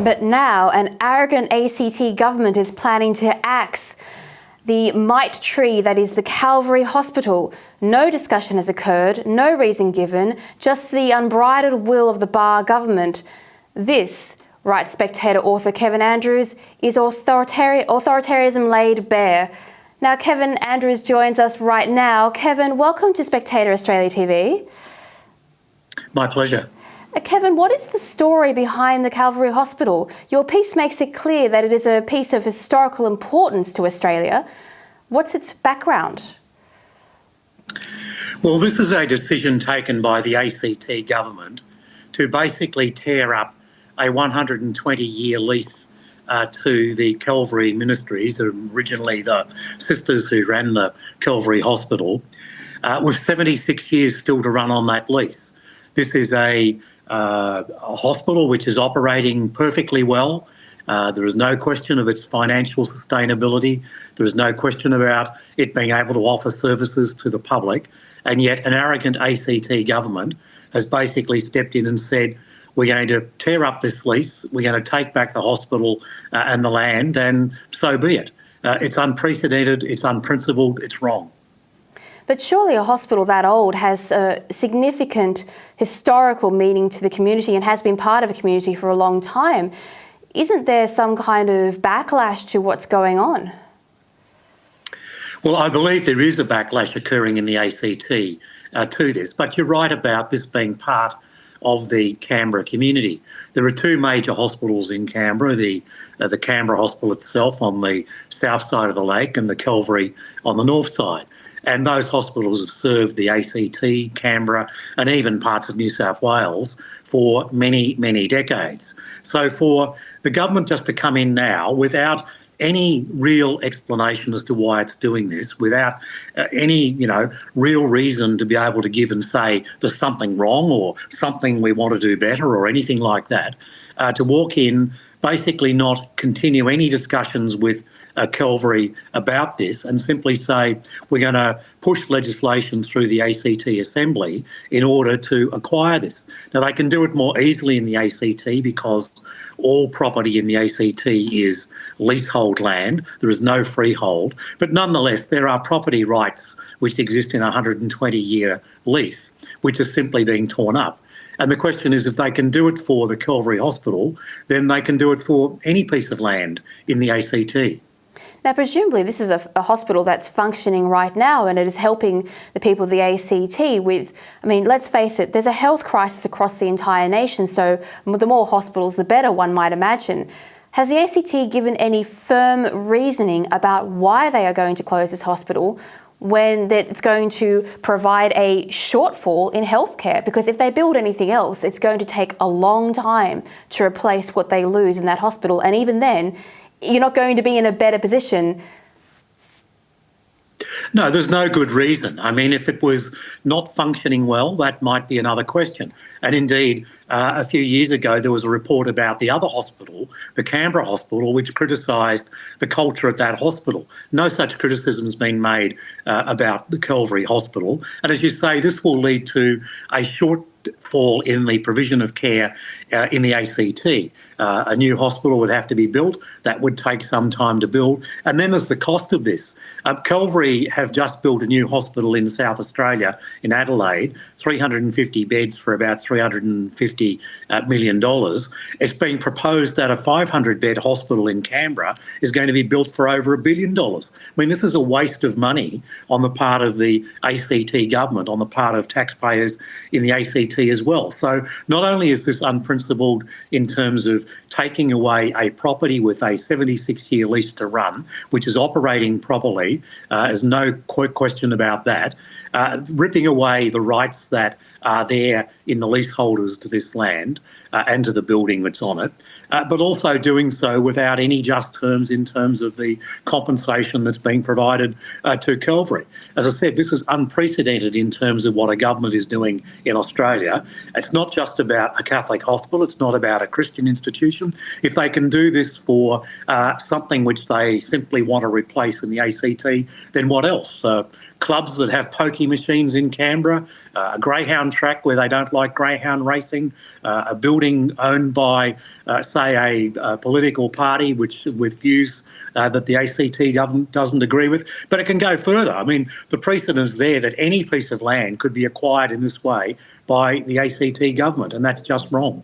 But now an arrogant ACT government is planning to axe the might tree that is the Calvary Hospital. No discussion has occurred, no reason given, just the unbridled will of the Barr government. This, writes Spectator author Kevin Andrews, is authoritarianism laid bare. Now Kevin Andrews joins us right now. Kevin, welcome to Spectator Australia TV. My pleasure. Kevin, what is the story behind the Calvary Hospital? Your piece makes it clear that it is a piece of historical importance to Australia. What's its background? Well, this is a decision taken by the ACT government to basically tear up a 120-year lease to the Calvary Ministries, originally the sisters who ran the Calvary Hospital, with 76 years still to run on that lease. This is a hospital which is operating perfectly well. There is no question of its financial sustainability. There is no question about it being able to offer services to the public. And yet an arrogant ACT government has basically stepped in and said, we're going to tear up this lease, we're going to take back the hospital and the land, and so be it. It's unprecedented, it's unprincipled, it's wrong. But surely a hospital that old has a significant historical meaning to the community and has been part of a community for a long time. Isn't there some kind of backlash to what's going on? Well, I believe there is a backlash occurring in the ACT to this, but you're right about this being part of the Canberra community. There are two major hospitals in Canberra, the Canberra Hospital itself on the south side of the lake and the Calvary on the north side. And those hospitals have served the ACT, Canberra, and even parts of New South Wales for many, many decades. So for the government just to come in now without any real explanation as to why it's doing this, without any, real reason to be able to give and say there's something wrong or something we want to do better or anything like that, to walk in, basically not continue any discussions with Calvary about this and simply say we're going to push legislation through the ACT Assembly in order to acquire this. Now, they can do it more easily in the ACT because all property in the ACT is leasehold land. There is no freehold. But nonetheless, there are property rights which exist in a 120-year lease, which are simply being torn up. And the question is, if they can do it for the Calvary Hospital, then they can do it for any piece of land in the ACT. Now, presumably this is a hospital that's functioning right now and it is helping the people of the ACT with, let's face it, there's a health crisis across the entire nation, so the more hospitals, the better, one might imagine. Has the ACT given any firm reasoning about why they are going to close this hospital when it's going to provide a shortfall in healthcare? Because if they build anything else, it's going to take a long time to replace what they lose in that hospital. And even then, you're not going to be in a better position. No, there's no good reason. If it was not functioning well, that might be another question. And indeed, a few years ago, there was a report about the other hospital, the Canberra Hospital, which criticised the culture at that hospital. No such criticism has been made about the Calvary Hospital. And as you say, this will lead to a shortfall in the provision of care in the ACT. A new hospital would have to be built. That would take some time to build. And then there's the cost of this. Calvary have just built a new hospital in South Australia, in Adelaide, 350 beds for about $350 million. It's being proposed that a 500-bed hospital in Canberra is going to be built for over $1 billion. This is a waste of money on the part of the ACT government, on the part of taxpayers in the ACT as well. So not only is this unprincipled in terms of taking away a property with a 76-year lease to run, which is operating properly, there's no question about that, ripping away the rights that are there in the leaseholders to this land and to the building that's on it, but also doing so without any just terms in terms of the compensation that's being provided to Calvary. As I said, this is unprecedented in terms of what a government is doing in Australia. It's not just about a Catholic hospital, it's not about a Christian institution. If they can do this for something which they simply want to replace in the ACT, then what else? clubs that have pokey machines in Canberra, a greyhound track where they don't like greyhound racing, a building owned by, say, a political party with views that the ACT government doesn't agree with. But it can go further. I mean, the precedent is there that any piece of land could be acquired in this way by the ACT government, and that's just wrong.